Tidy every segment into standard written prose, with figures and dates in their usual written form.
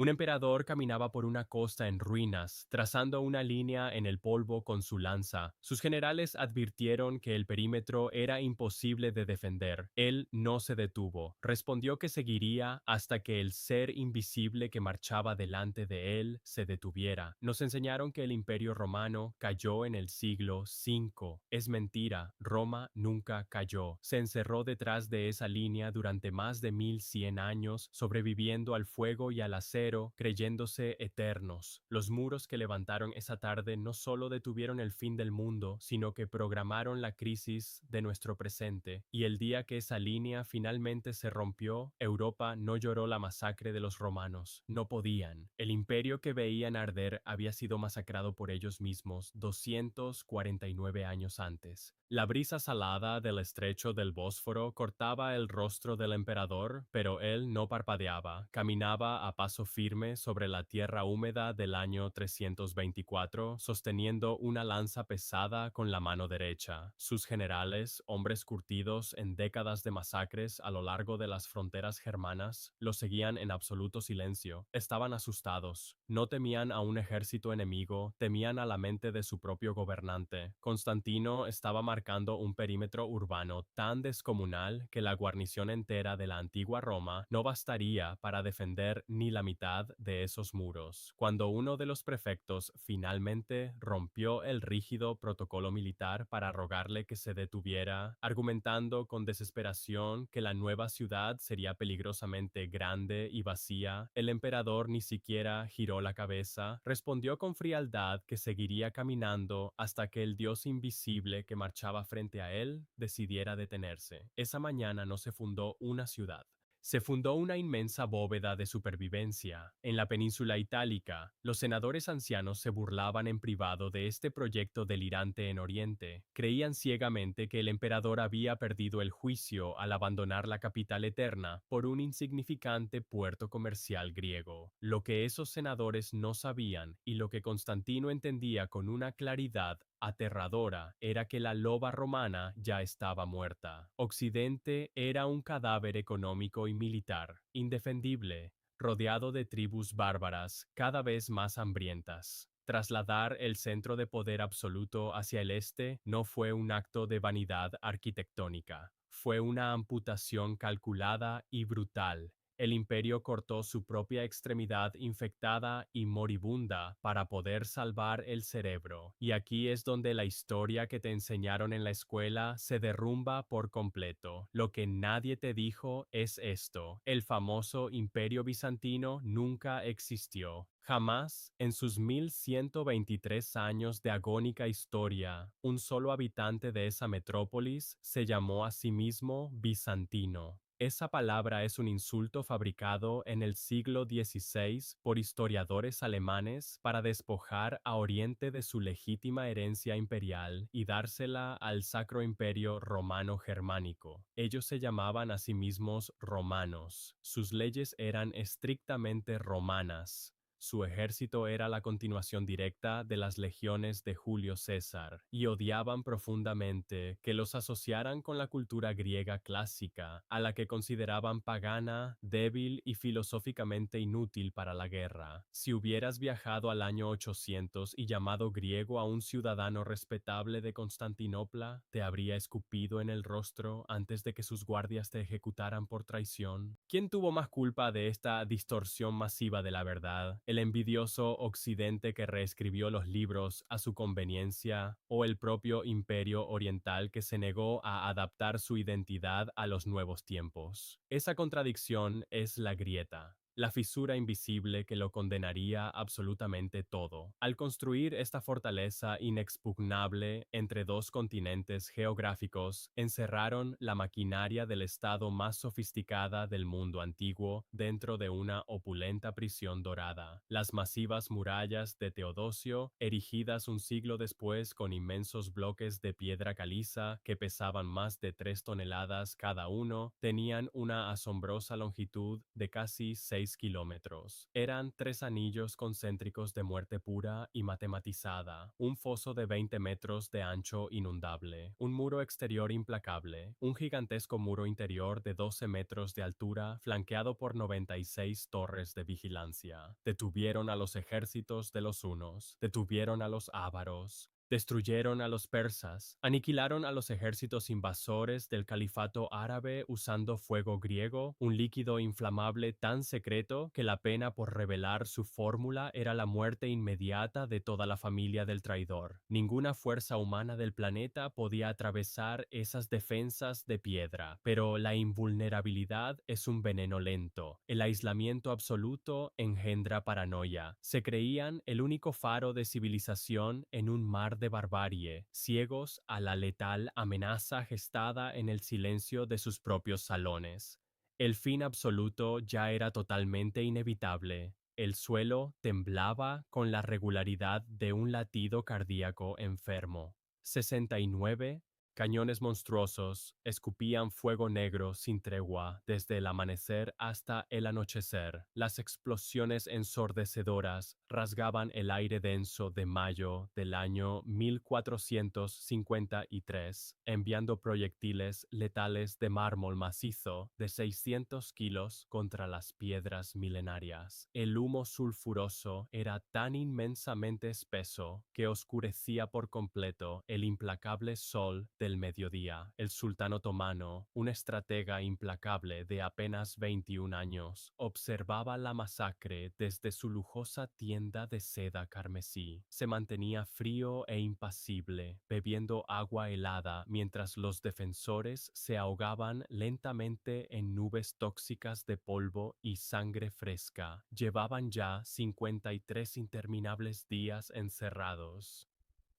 Un emperador caminaba por una costa en ruinas, trazando una línea en el polvo con su lanza. Sus generales advirtieron que el perímetro era imposible de defender. Él no se detuvo. Respondió que seguiría hasta que el ser invisible que marchaba delante de él se detuviera. Nos enseñaron que el Imperio Romano cayó en el siglo V. Es mentira, Roma nunca cayó. Se encerró detrás de esa línea durante más de 1100 años, sobreviviendo al fuego y al acero, creyéndose eternos. Los muros que levantaron esa tarde no solo detuvieron el fin del mundo, sino que programaron la crisis de nuestro presente. Y el día que esa línea finalmente se rompió, Europa no lloró la masacre de los romanos. No podían. El imperio que veían arder había sido masacrado por ellos mismos 249 años antes. La brisa salada del estrecho del Bósforo cortaba el rostro del emperador, pero él no parpadeaba. Caminaba a paso firme sobre la tierra húmeda del año 324, sosteniendo una lanza pesada con la mano derecha. Sus generales, hombres curtidos en décadas de masacres a lo largo de las fronteras germanas, lo seguían en absoluto silencio. Estaban asustados. No temían a un ejército enemigo, temían a la mente de su propio gobernante. Constantino estaba marcando un perímetro urbano tan descomunal que la guarnición entera de la antigua Roma no bastaría para defender ni la mitad de esos muros. Cuando uno de los prefectos finalmente rompió el rígido protocolo militar para rogarle que se detuviera, argumentando con desesperación que la nueva ciudad sería peligrosamente grande y vacía, el emperador ni siquiera giró la cabeza, respondió con frialdad que seguiría caminando hasta que el dios invisible que marchaba frente a él decidiera detenerse. Esa mañana no se fundó una ciudad. Se fundó una inmensa bóveda de supervivencia. En la península itálica, los senadores ancianos se burlaban en privado de este proyecto delirante en Oriente. Creían ciegamente que el emperador había perdido el juicio al abandonar la capital eterna por un insignificante puerto comercial griego. Lo que esos senadores no sabían y lo que Constantino entendía con una claridad aterradora era que la loba romana ya estaba muerta. Occidente era un cadáver económico y militar, indefendible, rodeado de tribus bárbaras cada vez más hambrientas. Trasladar el centro de poder absoluto hacia el este no fue un acto de vanidad arquitectónica, fue una amputación calculada y brutal. El imperio cortó su propia extremidad infectada y moribunda para poder salvar el cerebro. Y aquí es donde la historia que te enseñaron en la escuela se derrumba por completo. Lo que nadie te dijo es esto: el famoso imperio bizantino nunca existió. Jamás, en sus 1123 años de agónica historia, un solo habitante de esa metrópolis se llamó a sí mismo bizantino. Esa palabra es un insulto fabricado en el siglo XVI por historiadores alemanes para despojar a Oriente de su legítima herencia imperial y dársela al Sacro Imperio Romano Germánico. Ellos se llamaban a sí mismos romanos. Sus leyes eran estrictamente romanas. Su ejército era la continuación directa de las legiones de Julio César, y odiaban profundamente que los asociaran con la cultura griega clásica, a la que consideraban pagana, débil y filosóficamente inútil para la guerra. Si hubieras viajado al año 800 y llamado griego a un ciudadano respetable de Constantinopla, te habría escupido en el rostro antes de que sus guardias te ejecutaran por traición. ¿Quién tuvo más culpa de esta distorsión masiva de la verdad? ¿El envidioso Occidente que reescribió los libros a su conveniencia, o el propio Imperio Oriental que se negó a adaptar su identidad a los nuevos tiempos? Esa contradicción es la grieta, la fisura invisible que lo condenaría absolutamente todo. Al construir esta fortaleza inexpugnable entre dos continentes geográficos, encerraron la maquinaria del Estado más sofisticada del mundo antiguo dentro de una opulenta prisión dorada. Las masivas murallas de Teodosio, erigidas un siglo después con inmensos bloques de piedra caliza que pesaban más de 3 toneladas cada uno, tenían una asombrosa longitud de casi 6 6 kilómetros. Eran 3 anillos concéntricos de muerte pura y matematizada, un foso de 20 metros de ancho inundable, un muro exterior implacable, un gigantesco muro interior de 12 metros de altura flanqueado por 96 torres de vigilancia. Detuvieron a los ejércitos de los hunos, detuvieron a los ávaros, destruyeron a los persas, aniquilaron a los ejércitos invasores del califato árabe usando fuego griego, un líquido inflamable tan secreto que la pena por revelar su fórmula era la muerte inmediata de toda la familia del traidor. Ninguna fuerza humana del planeta podía atravesar esas defensas de piedra, pero la invulnerabilidad es un veneno lento. El aislamiento absoluto engendra paranoia. Se creían el único faro de civilización en un mar de barbarie, ciegos a la letal amenaza gestada en el silencio de sus propios salones. El fin absoluto ya era totalmente inevitable. El suelo temblaba con la regularidad de un latido cardíaco enfermo. 69 cañones monstruosos escupían fuego negro sin tregua desde el amanecer hasta el anochecer. Las explosiones ensordecedoras rasgaban el aire denso de mayo del año 1453, enviando proyectiles letales de mármol macizo de 600 kilos contra las piedras milenarias. El humo sulfuroso era tan inmensamente espeso que oscurecía por completo el implacable sol del mediodía. El sultán otomano, un estratega implacable de apenas 21 años, observaba la masacre desde su lujosa tienda de seda carmesí. Se mantenía frío e impasible, bebiendo agua helada mientras los defensores se ahogaban lentamente en nubes tóxicas de polvo y sangre fresca. Llevaban ya 53 interminables días encerrados.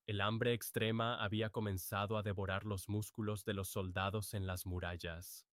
El hambre extrema había comenzado a devorar los músculos de los soldados en las murallas.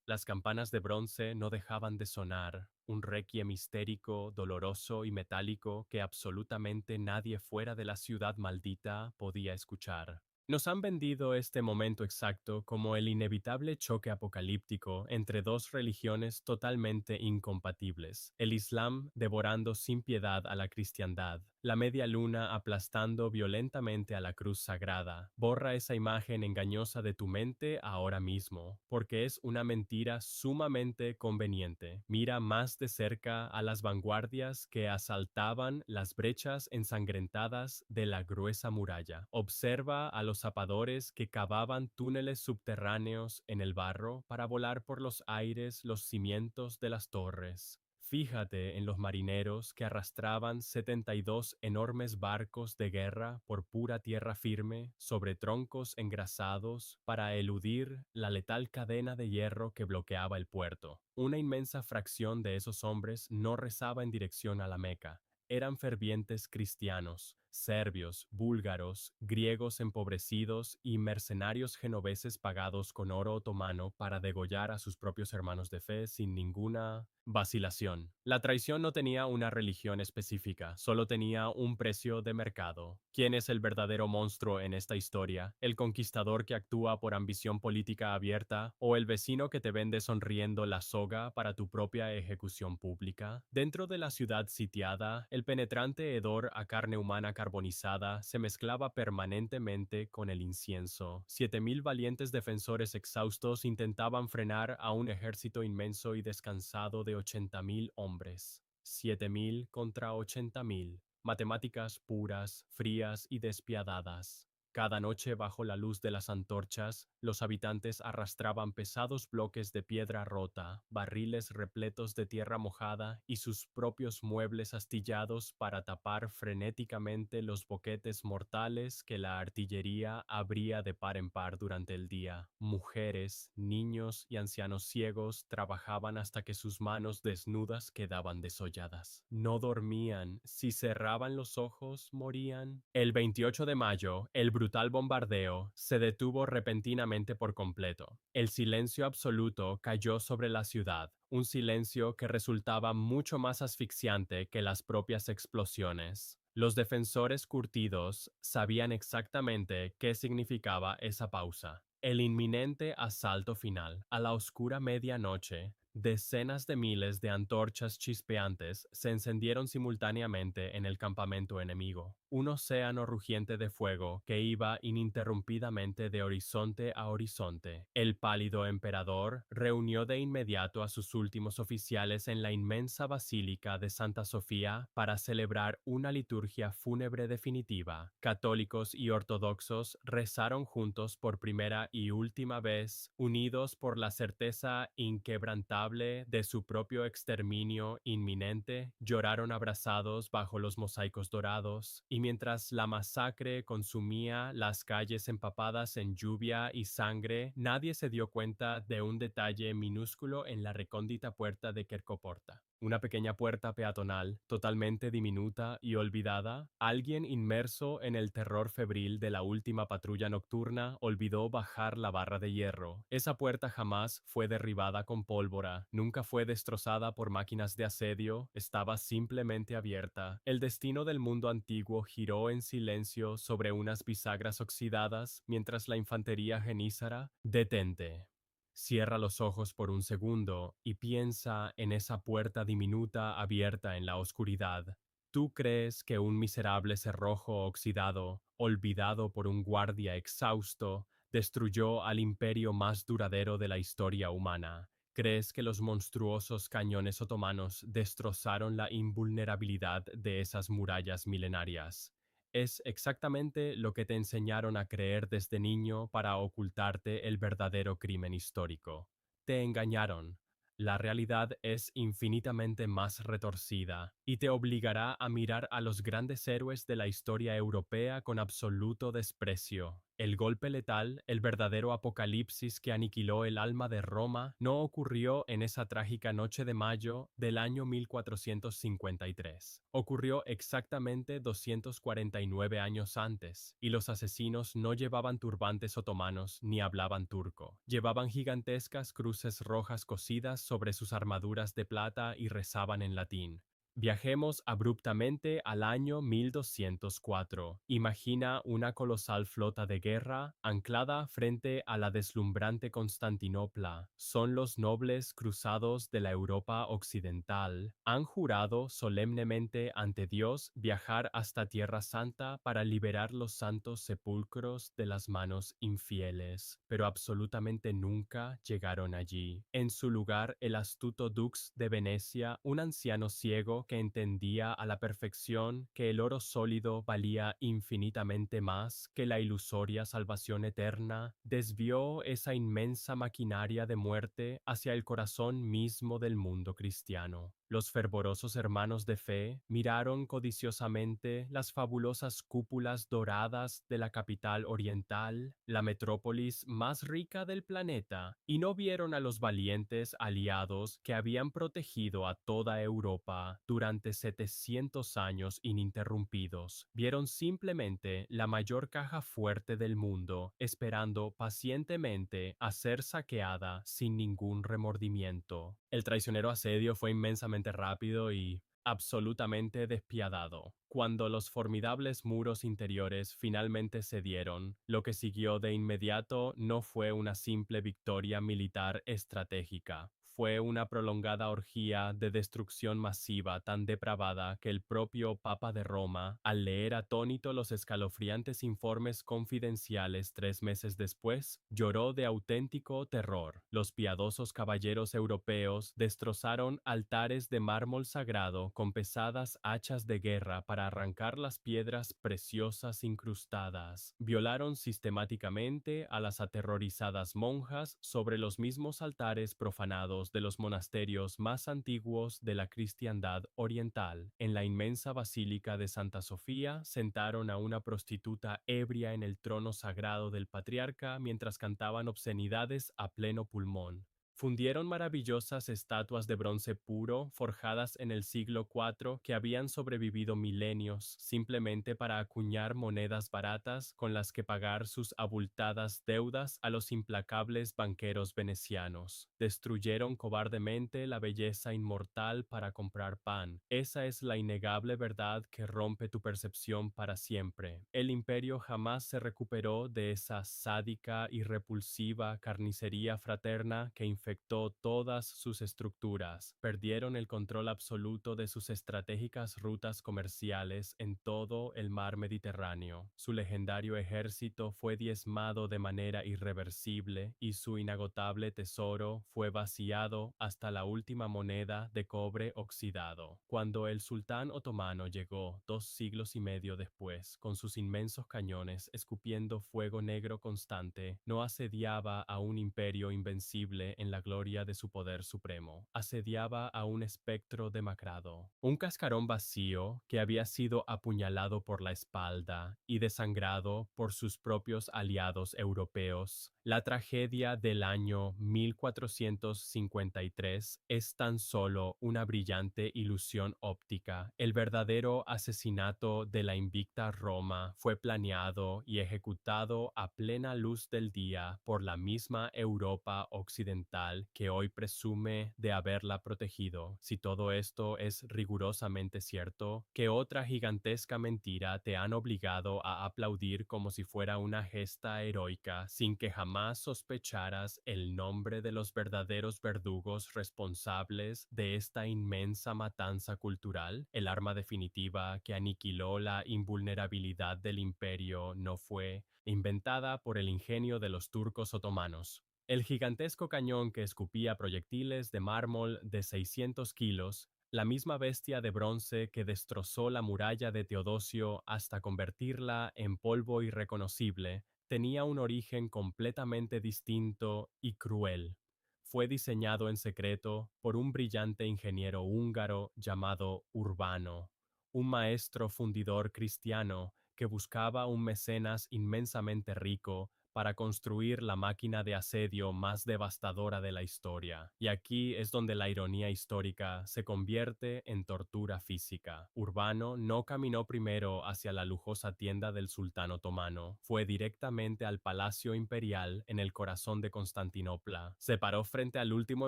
Las campanas de bronce no dejaban de sonar, un requiem histérico, doloroso y metálico que absolutamente nadie fuera de la ciudad maldita podía escuchar. Nos han vendido este momento exacto como el inevitable choque apocalíptico entre dos religiones totalmente incompatibles, el Islam devorando sin piedad a la cristiandad, la media luna aplastando violentamente a la cruz sagrada. Borra esa imagen engañosa de tu mente ahora mismo, porque es una mentira sumamente conveniente. Mira más de cerca a las vanguardias que asaltaban las brechas ensangrentadas de la gruesa muralla. Observa a los zapadores que cavaban túneles subterráneos en el barro para volar por los aires los cimientos de las torres. Fíjate en los marineros que arrastraban 72 enormes barcos de guerra por pura tierra firme sobre troncos engrasados para eludir la letal cadena de hierro que bloqueaba el puerto. Una inmensa fracción de esos hombres no rezaba en dirección a la Meca. Eran fervientes cristianos, serbios, búlgaros, griegos empobrecidos y mercenarios genoveses pagados con oro otomano para degollar a sus propios hermanos de fe sin ninguna vacilación. La traición no tenía una religión específica, solo tenía un precio de mercado. ¿Quién es el verdadero monstruo en esta historia? ¿El conquistador que actúa por ambición política abierta o el vecino que te vende sonriendo la soga para tu propia ejecución pública? Dentro de la ciudad sitiada, el penetrante hedor a carne humana carbonizada se mezclaba permanentemente con el incienso. 7.000 valientes defensores exhaustos intentaban frenar a un ejército inmenso y descansado de 80.000 hombres. 7.000 contra 80.000. Matemáticas puras, frías y despiadadas. Cada noche bajo la luz de las antorchas, los habitantes arrastraban pesados bloques de piedra rota, barriles repletos de tierra mojada y sus propios muebles astillados para tapar frenéticamente los boquetes mortales que la artillería abría de par en par durante el día. Mujeres, niños y ancianos ciegos trabajaban hasta que sus manos desnudas quedaban desolladas. No dormían, si cerraban los ojos, morían. El 28 de mayo, el brutal bombardeo se detuvo repentinamente por completo. El silencio absoluto cayó sobre la ciudad, un silencio que resultaba mucho más asfixiante que las propias explosiones. Los defensores curtidos sabían exactamente qué significaba esa pausa. El inminente asalto final, a la oscura medianoche, Decenas de miles de antorchas chispeantes se encendieron simultáneamente en el campamento enemigo, un océano rugiente de fuego que iba ininterrumpidamente de horizonte a horizonte. El pálido emperador reunió de inmediato a sus últimos oficiales en la inmensa basílica de Santa Sofía para celebrar una liturgia fúnebre definitiva. Católicos y ortodoxos rezaron juntos por primera y última vez, unidos por la certeza inquebrantable de su propio exterminio inminente, lloraron abrazados bajo los mosaicos dorados, y mientras la masacre consumía las calles empapadas en lluvia y sangre, nadie se dio cuenta de un detalle minúsculo en la recóndita puerta de Quercoporta. Una pequeña puerta peatonal, totalmente diminuta y olvidada. Alguien inmerso en el terror febril de la última patrulla nocturna olvidó bajar la barra de hierro. Esa puerta jamás fue derribada con pólvora, nunca fue destrozada por máquinas de asedio, estaba simplemente abierta. El destino del mundo antiguo giró en silencio sobre unas bisagras oxidadas mientras la infantería genízara. Detente. Cierra los ojos por un segundo y piensa en esa puerta diminuta abierta en la oscuridad. ¿Tú crees que un miserable cerrojo oxidado, olvidado por un guardia exhausto, destruyó al imperio más duradero de la historia humana? ¿Crees que los monstruosos cañones otomanos destrozaron la invulnerabilidad de esas murallas milenarias? Es exactamente lo que te enseñaron a creer desde niño para ocultarte el verdadero crimen histórico. Te engañaron. La realidad es infinitamente más retorcida y te obligará a mirar a los grandes héroes de la historia europea con absoluto desprecio. El golpe letal, el verdadero apocalipsis que aniquiló el alma de Roma, no ocurrió en esa trágica noche de mayo del año 1453. Ocurrió exactamente 249 años antes, y los asesinos no llevaban turbantes otomanos ni hablaban turco. Llevaban gigantescas cruces rojas cosidas sobre sus armaduras de plata y rezaban en latín. Viajemos abruptamente al año 1204. Imagina una colosal flota de guerra anclada frente a la deslumbrante Constantinopla. Son los nobles cruzados de la Europa occidental. Han jurado solemnemente ante Dios viajar hasta Tierra Santa para liberar los santos sepulcros de las manos infieles, pero absolutamente nunca llegaron allí. En su lugar, el astuto dux de Venecia, un anciano ciego que entendía a la perfección que el oro sólido valía infinitamente más que la ilusoria salvación eterna, desvió esa inmensa maquinaria de muerte hacia el corazón mismo del mundo cristiano. Los fervorosos hermanos de fe miraron codiciosamente las fabulosas cúpulas doradas de la capital oriental, la metrópolis más rica del planeta, y no vieron a los valientes aliados que habían protegido a toda Europa durante 700 años ininterrumpidos. Vieron simplemente la mayor caja fuerte del mundo, esperando pacientemente a ser saqueada sin ningún remordimiento. El traicionero asedio fue inmensamente rápido y absolutamente despiadado. Cuando los formidables muros interiores finalmente cedieron, lo que siguió de inmediato no fue una simple victoria militar estratégica. Fue una prolongada orgía de destrucción masiva tan depravada que el propio Papa de Roma, al leer atónito los escalofriantes informes confidenciales 3 meses después, lloró de auténtico terror. Los piadosos caballeros europeos destrozaron altares de mármol sagrado con pesadas hachas de guerra para arrancar las piedras preciosas incrustadas. Violaron sistemáticamente a las aterrorizadas monjas sobre los mismos altares profanados de los monasterios más antiguos de la cristiandad oriental. En la inmensa basílica de Santa Sofía sentaron a una prostituta ebria en el trono sagrado del patriarca mientras cantaban obscenidades a pleno pulmón. Fundieron maravillosas estatuas de bronce puro forjadas en el siglo IV que habían sobrevivido milenios simplemente para acuñar monedas baratas con las que pagar sus abultadas deudas a los implacables banqueros venecianos. Destruyeron cobardemente la belleza inmortal para comprar pan. Esa es la innegable verdad que rompe tu percepción para siempre. El imperio jamás se recuperó de esa sádica y repulsiva carnicería fraterna que infectó afectó todas sus estructuras. Perdieron el control absoluto de sus estratégicas rutas comerciales en todo el mar Mediterráneo. Su legendario ejército fue diezmado de manera irreversible y su inagotable tesoro fue vaciado hasta la última moneda de cobre oxidado. Cuando el sultán otomano llegó 2 siglos y medio después, con sus inmensos cañones escupiendo fuego negro constante, no asediaba a un imperio invencible en la gloria de su poder supremo, asediaba a un espectro demacrado, un cascarón vacío que había sido apuñalado por la espalda y desangrado por sus propios aliados europeos. La tragedia del año 1453 es tan solo una brillante ilusión óptica. El verdadero asesinato de la invicta Roma fue planeado y ejecutado a plena luz del día por la misma Europa occidental que hoy presume de haberla protegido. Si todo esto es rigurosamente cierto, ¿qué otra gigantesca mentira te han obligado a aplaudir como si fuera una gesta heroica sin que jamás sospecharas el nombre de los verdaderos verdugos responsables de esta inmensa matanza cultural? El arma definitiva que aniquiló la invulnerabilidad del imperio no fue inventada por el ingenio de los turcos otomanos. El gigantesco cañón que escupía proyectiles de mármol de 600 kilos, la misma bestia de bronce que destrozó la muralla de Teodosio hasta convertirla en polvo irreconocible, tenía un origen completamente distinto y cruel. Fue diseñado en secreto por un brillante ingeniero húngaro llamado Urbano, un maestro fundidor cristiano que buscaba un mecenas inmensamente rico para construir la máquina de asedio más devastadora de la historia. Y aquí es donde la ironía histórica se convierte en tortura física. Urbano no caminó primero hacia la lujosa tienda del sultán otomano, fue directamente al palacio imperial en el corazón de Constantinopla. Se paró frente al último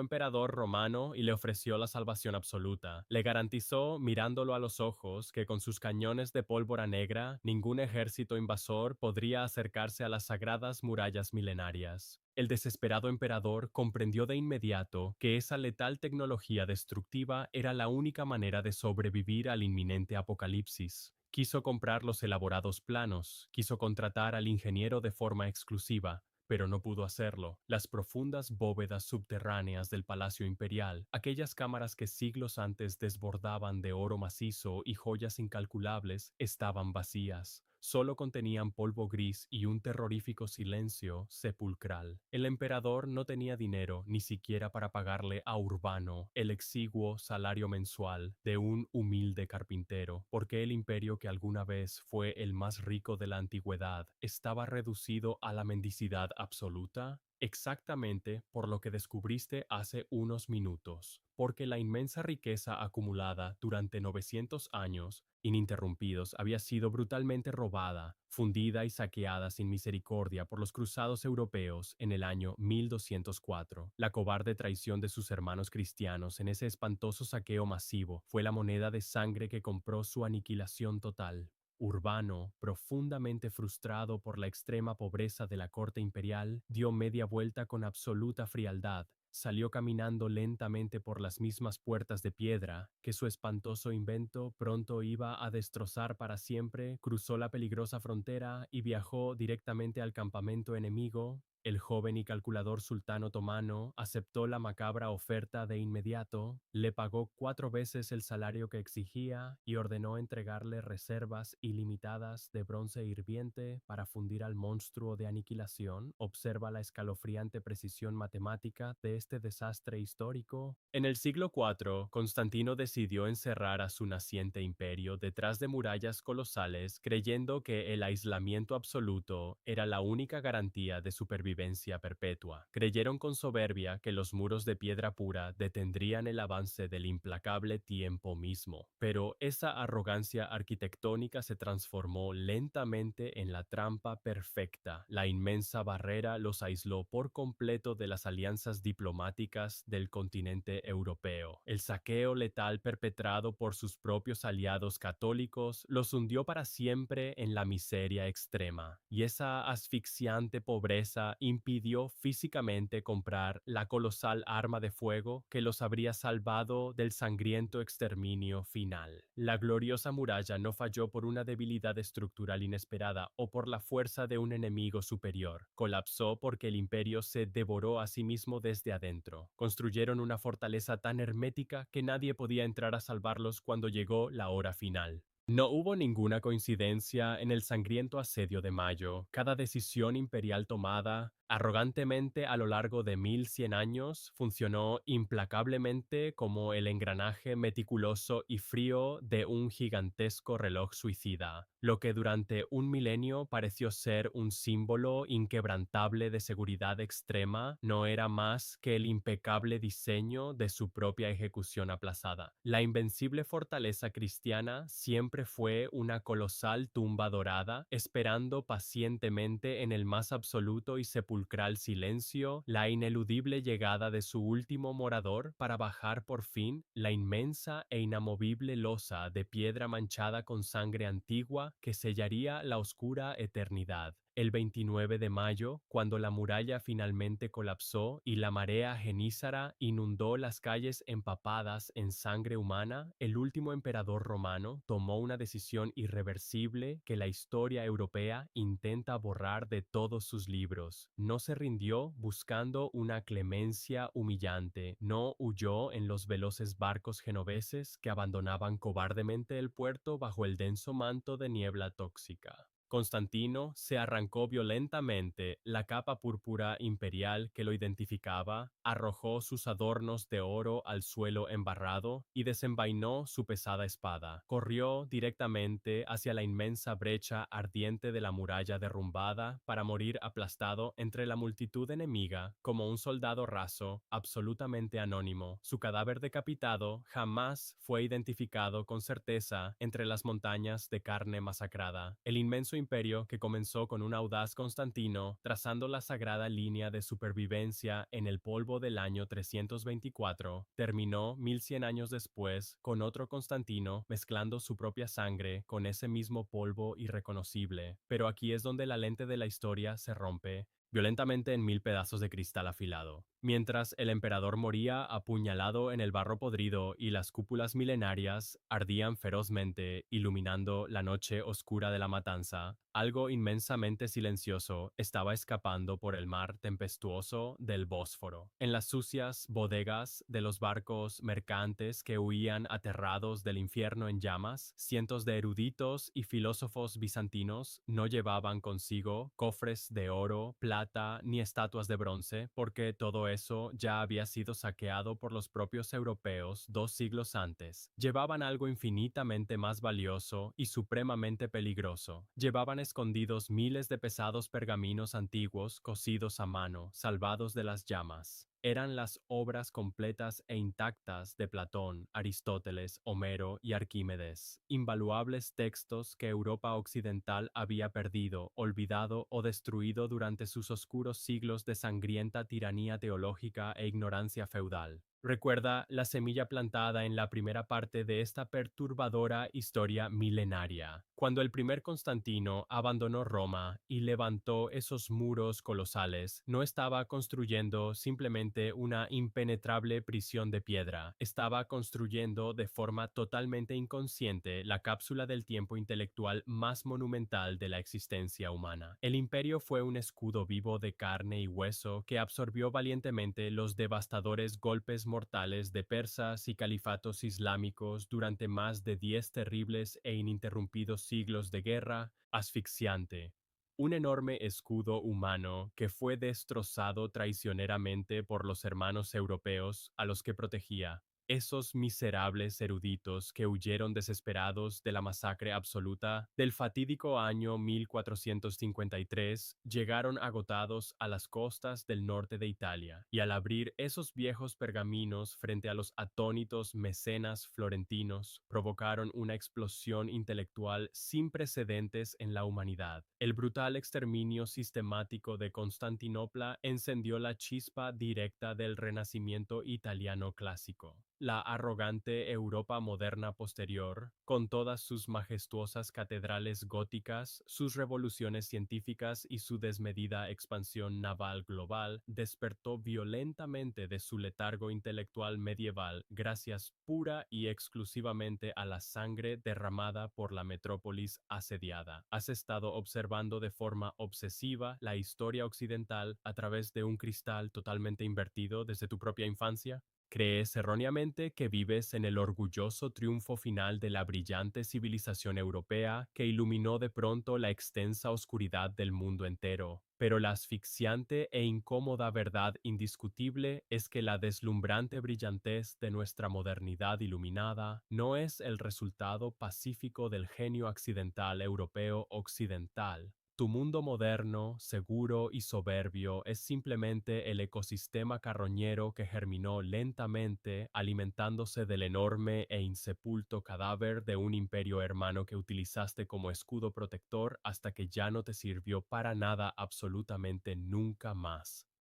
emperador romano y le ofreció la salvación absoluta. Le garantizó, mirándolo a los ojos, que con sus cañones de pólvora negra, ningún ejército invasor podría acercarse a las sagradas murallas milenarias. El desesperado emperador comprendió de inmediato que esa letal tecnología destructiva era la única manera de sobrevivir al inminente apocalipsis. Quiso comprar los elaborados planos, quiso contratar al ingeniero de forma exclusiva, pero no pudo hacerlo. Las profundas bóvedas subterráneas del Palacio Imperial, aquellas cámaras que siglos antes desbordaban de oro macizo y joyas incalculables, estaban vacías. Solo contenían polvo gris y un terrorífico silencio sepulcral. El emperador no tenía dinero ni siquiera para pagarle a Urbano el exiguo salario mensual de un humilde carpintero, porque el imperio que alguna vez fue el más rico de la antigüedad estaba reducido a la mendicidad absoluta. Exactamente por lo que descubriste hace unos minutos, porque la inmensa riqueza acumulada durante 900 años ininterrumpidos había sido brutalmente robada, fundida y saqueada sin misericordia por los cruzados europeos en el año 1204. La cobarde traición de sus hermanos cristianos en ese espantoso saqueo masivo fue la moneda de sangre que compró su aniquilación total. Urbano, profundamente frustrado por la extrema pobreza de la corte imperial, dio media vuelta con absoluta frialdad. Salió caminando lentamente por las mismas puertas de piedra que su espantoso invento pronto iba a destrozar para siempre, cruzó la peligrosa frontera y viajó directamente al campamento enemigo. El joven y calculador sultán otomano aceptó la macabra oferta de inmediato, le pagó 4 veces el salario que exigía y ordenó entregarle reservas ilimitadas de bronce hirviente para fundir al monstruo de aniquilación. Observa la escalofriante precisión matemática de este desastre histórico. En el siglo IV, Constantino decidió encerrar a su naciente imperio detrás de murallas colosales, creyendo que el aislamiento absoluto era la única garantía de supervivencia perpetua. Creyeron con soberbia que los muros de piedra pura detendrían el avance del implacable tiempo mismo, pero esa arrogancia arquitectónica se transformó lentamente en la trampa perfecta. La inmensa barrera los aisló por completo de las alianzas diplomáticas del continente europeo. El saqueo letal perpetrado por sus propios aliados católicos los hundió para siempre en la miseria extrema, y esa asfixiante pobreza impidió físicamente comprar la colosal arma de fuego que los habría salvado del sangriento exterminio final. La gloriosa muralla no falló por una debilidad estructural inesperada o por la fuerza de un enemigo superior. Colapsó porque el imperio se devoró a sí mismo desde adentro. Construyeron una fortaleza tan hermética que nadie podía entrar a salvarlos cuando llegó la hora final. No hubo ninguna coincidencia en el sangriento asedio de Mayo. Cada decisión imperial tomada arrogantemente a lo largo de 1100 años funcionó implacablemente como el engranaje meticuloso y frío de un gigantesco reloj suicida. Lo que durante un milenio pareció ser un símbolo inquebrantable de seguridad extrema no era más que el impecable diseño de su propia ejecución aplazada. La invencible fortaleza cristiana siempre fue una colosal tumba dorada, esperando pacientemente en el más absoluto y sepulcral silencio la ineludible llegada de su último morador para bajar por fin la inmensa e inamovible losa de piedra manchada con sangre antigua que sellaría la oscura eternidad. El 29 de mayo, cuando la muralla finalmente colapsó y la marea genízara inundó las calles empapadas en sangre humana, el último emperador romano tomó una decisión irreversible que la historia europea intenta borrar de todos sus libros. No se rindió buscando una clemencia humillante, no huyó en los veloces barcos genoveses que abandonaban cobardemente el puerto bajo el denso manto de niebla tóxica. Constantino se arrancó violentamente la capa púrpura imperial que lo identificaba, arrojó sus adornos de oro al suelo embarrado y desenvainó su pesada espada. Corrió directamente hacia la inmensa brecha ardiente de la muralla derrumbada para morir aplastado entre la multitud enemiga como un soldado raso, absolutamente anónimo. Su cadáver decapitado jamás fue identificado con certeza entre las montañas de carne masacrada. El inmenso imperio que comenzó con un audaz Constantino, trazando la sagrada línea de supervivencia en el polvo del año 324, terminó 1100 años después con otro Constantino mezclando su propia sangre con ese mismo polvo irreconocible. Pero aquí es donde la lente de la historia se rompe violentamente en 1000 pedazos de cristal afilado. Mientras el emperador moría apuñalado en el barro podrido y las cúpulas milenarias ardían ferozmente, iluminando la noche oscura de la matanza, algo inmensamente silencioso estaba escapando por el mar tempestuoso del Bósforo. En las sucias bodegas de los barcos mercantes que huían aterrados del infierno en llamas, cientos de eruditos y filósofos bizantinos no llevaban consigo cofres de oro, plata ni estatuas de bronce, porque todo eso ya había sido saqueado por los propios europeos 2 siglos antes. Llevaban algo infinitamente más valioso y supremamente peligroso. Llevaban escondidos miles de pesados pergaminos antiguos cosidos a mano, salvados de las llamas. Eran las obras completas e intactas de Platón, Aristóteles, Homero y Arquímedes, invaluables textos que Europa occidental había perdido, olvidado o destruido durante sus oscuros siglos de sangrienta tiranía teológica e ignorancia feudal. Recuerda la semilla plantada en la primera parte de esta perturbadora historia milenaria, cuando el primer Constantino abandonó Roma y levantó esos muros colosales. No estaba construyendo simplemente una impenetrable prisión de piedra, estaba construyendo de forma totalmente inconsciente la cápsula del tiempo intelectual más monumental de la existencia humana. El imperio fue un escudo vivo de carne y hueso que absorbió valientemente los devastadores golpes mortales de persas y califatos islámicos durante más de 10 terribles e ininterrumpidos siglos de guerra asfixiante. Un enorme escudo humano que fue destrozado traicioneramente por los hermanos europeos a los que protegía. Esos miserables eruditos que huyeron desesperados de la masacre absoluta del fatídico año 1453 llegaron agotados a las costas del norte de Italia, y al abrir esos viejos pergaminos frente a los atónitos mecenas florentinos, provocaron una explosión intelectual sin precedentes en la humanidad. El brutal exterminio sistemático de Constantinopla encendió la chispa directa del Renacimiento italiano clásico. La arrogante Europa moderna posterior, con todas sus majestuosas catedrales góticas, sus revoluciones científicas y su desmedida expansión naval global, despertó violentamente de su letargo intelectual medieval gracias pura y exclusivamente a la sangre derramada por la metrópolis asediada. ¿Has estado observando de forma obsesiva la historia occidental a través de un cristal totalmente invertido desde tu propia infancia? ¿Crees erróneamente que vives en el orgulloso triunfo final de la brillante civilización europea que iluminó de pronto la extensa oscuridad del mundo entero? Pero la asfixiante e incómoda verdad indiscutible es que la deslumbrante brillantez de nuestra modernidad iluminada no es el resultado pacífico del genio accidental europeo occidental. Tu mundo moderno, seguro y soberbio es simplemente el ecosistema carroñero que germinó lentamente, alimentándose del enorme e insepulto cadáver de un imperio hermano que utilizaste como escudo protector hasta que ya no te sirvió para nada absolutamente nunca más.